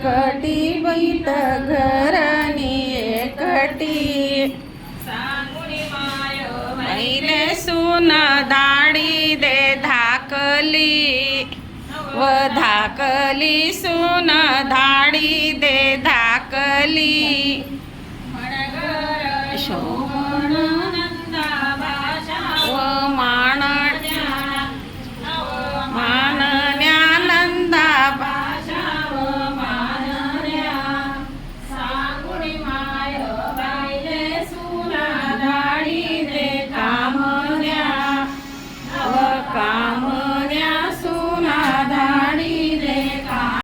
एकटी बैठ घरनी एकटी मैले सून दाडी दे धाकली व धाकली सून धाडी दे धाकली